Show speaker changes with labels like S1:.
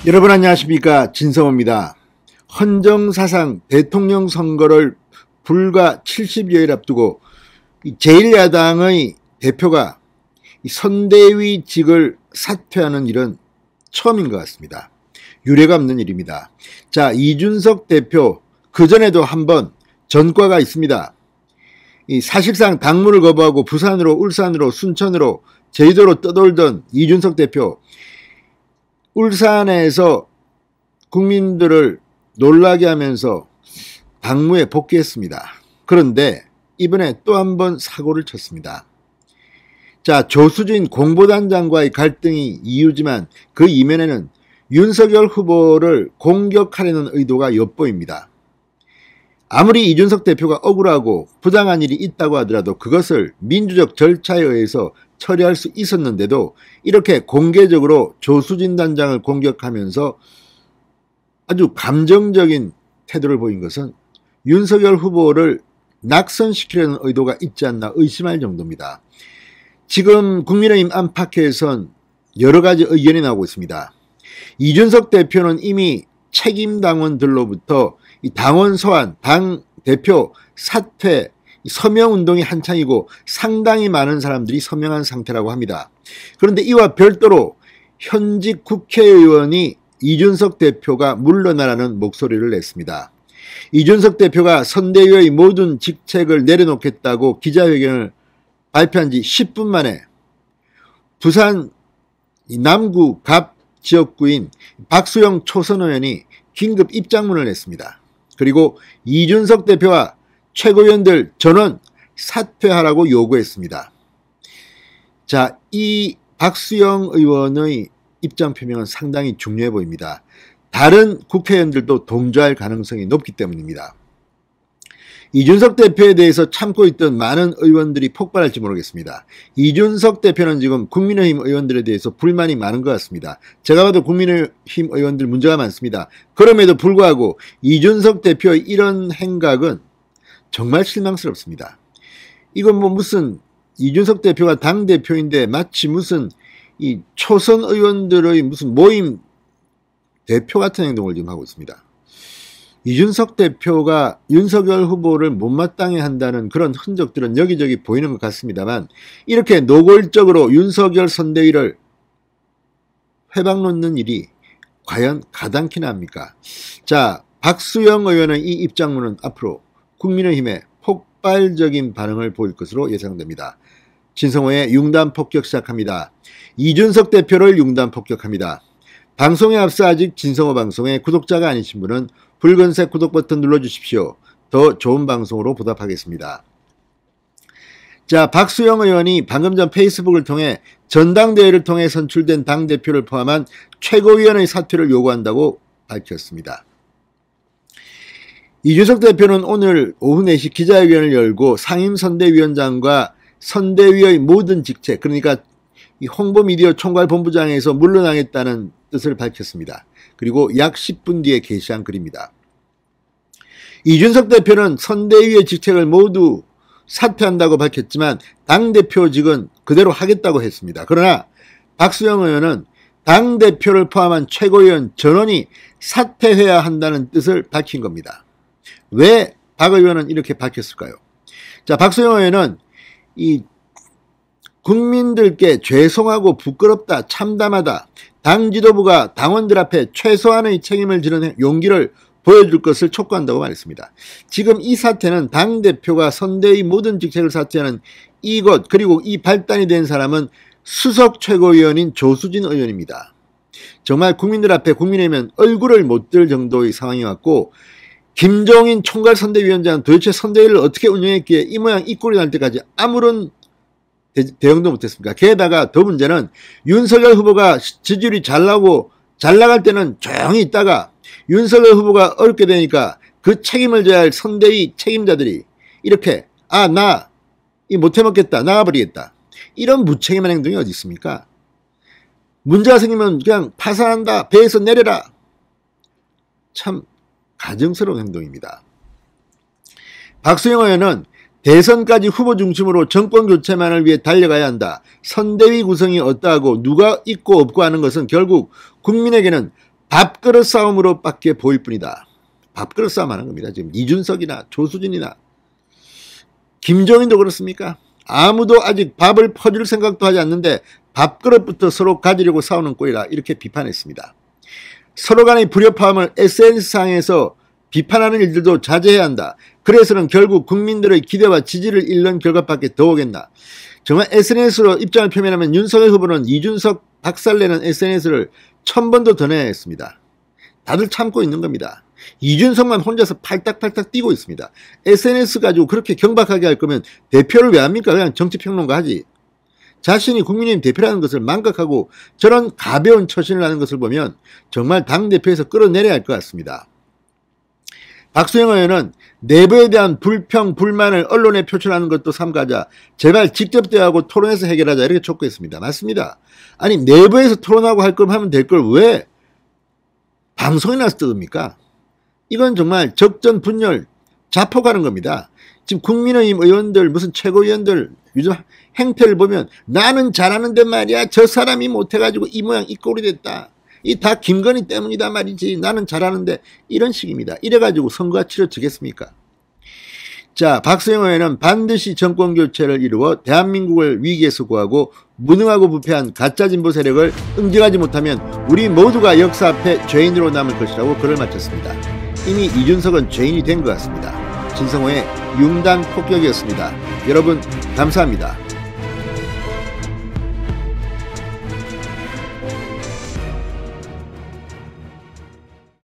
S1: 여러분 안녕하십니까, 진성호입니다. 헌정사상 대통령 선거를 불과 70여일 앞두고 제1야당의 대표가 선대위직을 사퇴하는 일은 처음인 것 같습니다. 유례가 없는 일입니다. 자, 이준석 대표 그전에도 한번 전과가 있습니다. 사실상 당무를 거부하고 부산으로, 울산으로, 순천으로, 제주도로 떠돌던 이준석 대표, 울산에서 국민들을 놀라게 하면서 당무에 복귀했습니다. 그런데 이번에 또 한 번 사고를 쳤습니다. 자, 조수진 공보단장과의 갈등이 이유지만 그 이면에는 윤석열 후보를 공격하려는 의도가 엿보입니다. 아무리 이준석 대표가 억울하고 부당한 일이 있다고 하더라도 그것을 민주적 절차에 의해서 처리할 수 있었는데도 이렇게 공개적으로 조수진 단장을 공격하면서 아주 감정적인 태도를 보인 것은 윤석열 후보를 낙선시키려는 의도가 있지 않나 의심할 정도입니다. 지금 국민의힘 안팎에선 여러 가지 의견이 나오고 있습니다. 이준석 대표는 이미 책임당원들로부터 이 당원 소환, 당대표 사퇴, 서명운동이 한창이고 상당히 많은 사람들이 서명한 상태라고 합니다. 그런데 이와 별도로 현직 국회의원이 이준석 대표가 물러나라는 목소리를 냈습니다. 이준석 대표가 선대위의 모든 직책을 내려놓겠다고 기자회견을 발표한 지 10분 만에 부산 남구 갑 지역구인 박수영 초선 의원이 긴급 입장문을 냈습니다. 그리고 이준석 대표와 최고위원들 전원 사퇴하라고 요구했습니다. 자, 이 박수영 의원의 입장 표명은 상당히 중요해 보입니다. 다른 국회의원들도 동조할 가능성이 높기 때문입니다. 이준석 대표에 대해서 참고 있던 많은 의원들이 폭발할지 모르겠습니다. 이준석 대표는 지금 국민의힘 의원들에 대해서 불만이 많은 것 같습니다. 제가 봐도 국민의힘 의원들 문제가 많습니다. 그럼에도 불구하고 이준석 대표의 이런 행각은 정말 실망스럽습니다. 이건 뭐 무슨 이준석 대표가 당대표인데 마치 무슨 이 초선 의원들의 무슨 모임 대표 같은 행동을 지금 하고 있습니다. 이준석 대표가 윤석열 후보를 못마땅해 한다는 그런 흔적들은 여기저기 보이는 것 같습니다만 이렇게 노골적으로 윤석열 선대위를 회방놓는 일이 과연 가당키나 합니까? 자, 박수영 의원의 이 입장문은 앞으로 국민의힘의 폭발적인 반응을 보일 것으로 예상됩니다. 진성호의 융단 폭격 시작합니다. 이준석 대표를 융단 폭격합니다. 방송에 앞서 아직 진성호 방송의 구독자가 아니신 분은 붉은색 구독 버튼 눌러주십시오. 더 좋은 방송으로 보답하겠습니다. 자, 박수영 의원이 방금 전 페이스북을 통해 전당대회를 통해 선출된 당대표를 포함한 최고위원의 사퇴를 요구한다고 밝혔습니다. 이준석 대표는 오늘 오후 4시 기자회견을 열고 상임선대위원장과 선대위의 모든 직책, 그러니까 이 홍보미디어 총괄본부장에서 물러나겠다는 뜻을 밝혔습니다. 그리고 약 10분 뒤에 게시한 글입니다. 이준석 대표는 선대위의 직책을 모두 사퇴한다고 밝혔지만 당대표직은 그대로 하겠다고 했습니다. 그러나 박수영 의원은 당대표를 포함한 최고위원 전원이 사퇴해야 한다는 뜻을 밝힌 겁니다. 왜 박 의원은 이렇게 밝혔을까요? 자, 박수영 의원은 이 국민들께 죄송하고 부끄럽다, 참담하다, 당 지도부가 당원들 앞에 최소한의 책임을 지는 용기를 보여줄 것을 촉구한다고 말했습니다. 지금 이 사태는 당대표가 선대위 모든 직책을 사퇴하는 이것, 그리고 이 발단이 된 사람은 수석 최고위원인 조수진 의원입니다. 정말 국민들 앞에 국민의힘은 얼굴을 못 들 정도의 상황이 왔고, 김종인 총괄선대위원장은 도대체 선대위를 어떻게 운영했기에 이 모양 이 꼴이 날 때까지 아무런 대응도 못했습니다. 게다가 더 문제는 윤석열 후보가 지지율이 잘 나갈 때는 조용히 있다가 윤석열 후보가 어렵게 되니까 그 책임을 져야 할 선대위 책임자들이 이렇게 나 이 못해먹겠다, 나가버리겠다, 이런 무책임한 행동이 어디 있습니까? 문제가 생기면 그냥 파산한다, 배에서 내려라. 참 가증스러운 행동입니다. 박수영 의원은 대선까지 후보 중심으로 정권 교체만을 위해 달려가야 한다. 선대위 구성이 어떠하고 누가 있고 없고 하는 것은 결국 국민에게는 밥그릇 싸움으로밖에 보일 뿐이다. 밥그릇 싸움 하는 겁니다. 지금 이준석이나 조수진이나 김종인도 그렇습니까? 아무도 아직 밥을 퍼줄 생각도 하지 않는데 밥그릇부터 서로 가지려고 싸우는 꼴이라 이렇게 비판했습니다. 서로 간의 불협화음을 SNS상에서 비판하는 일들도 자제해야 한다. 그래서는 결국 국민들의 기대와 지지를 잃는 결과밖에 더 오겠나. 정말 SNS로 입장을 표명하면 윤석열 후보는 이준석 박살내는 SNS를 1000번도 더 내야 했습니다. 다들 참고 있는 겁니다. 이준석만 혼자서 팔딱팔딱 뛰고 있습니다. SNS 가지고 그렇게 경박하게 할 거면 대표를 왜 합니까? 그냥 정치평론가 하지. 자신이 국민의힘 대표라는 것을 망각하고 저런 가벼운 처신을 하는 것을 보면 정말 당대표에서 끌어내려야 할 것 같습니다. 박수영 의원은 내부에 대한 불평, 불만을 언론에 표출하는 것도 삼가자. 제발 직접 대화하고 토론해서 해결하자. 이렇게 촉구했습니다. 맞습니다. 아니 내부에서 토론하고 할 거면 하면 될 걸 왜 방송에 나서 뜯습니까? 이건 정말 적전분열, 자폭하는 겁니다. 지금 국민의힘 의원들, 무슨 최고위원들 요즘 행태를 보면 나는 잘하는데 말이야 저 사람이 못해가지고 이 모양 이 꼴이 됐다. 이 다 김건희 때문이다 말이지. 나는 잘하는데 이런 식입니다. 이래가지고 선거가 치러지겠습니까? 자, 박수영 의원은 반드시 정권교체를 이루어 대한민국을 위기에서 구하고 무능하고 부패한 가짜 진보 세력을 응징하지 못하면 우리 모두가 역사 앞에 죄인으로 남을 것이라고 글을 마쳤습니다. 이미 이준석은 죄인이 된 것 같습니다. 진성호의 융단 폭격이었습니다. 여러분 감사합니다.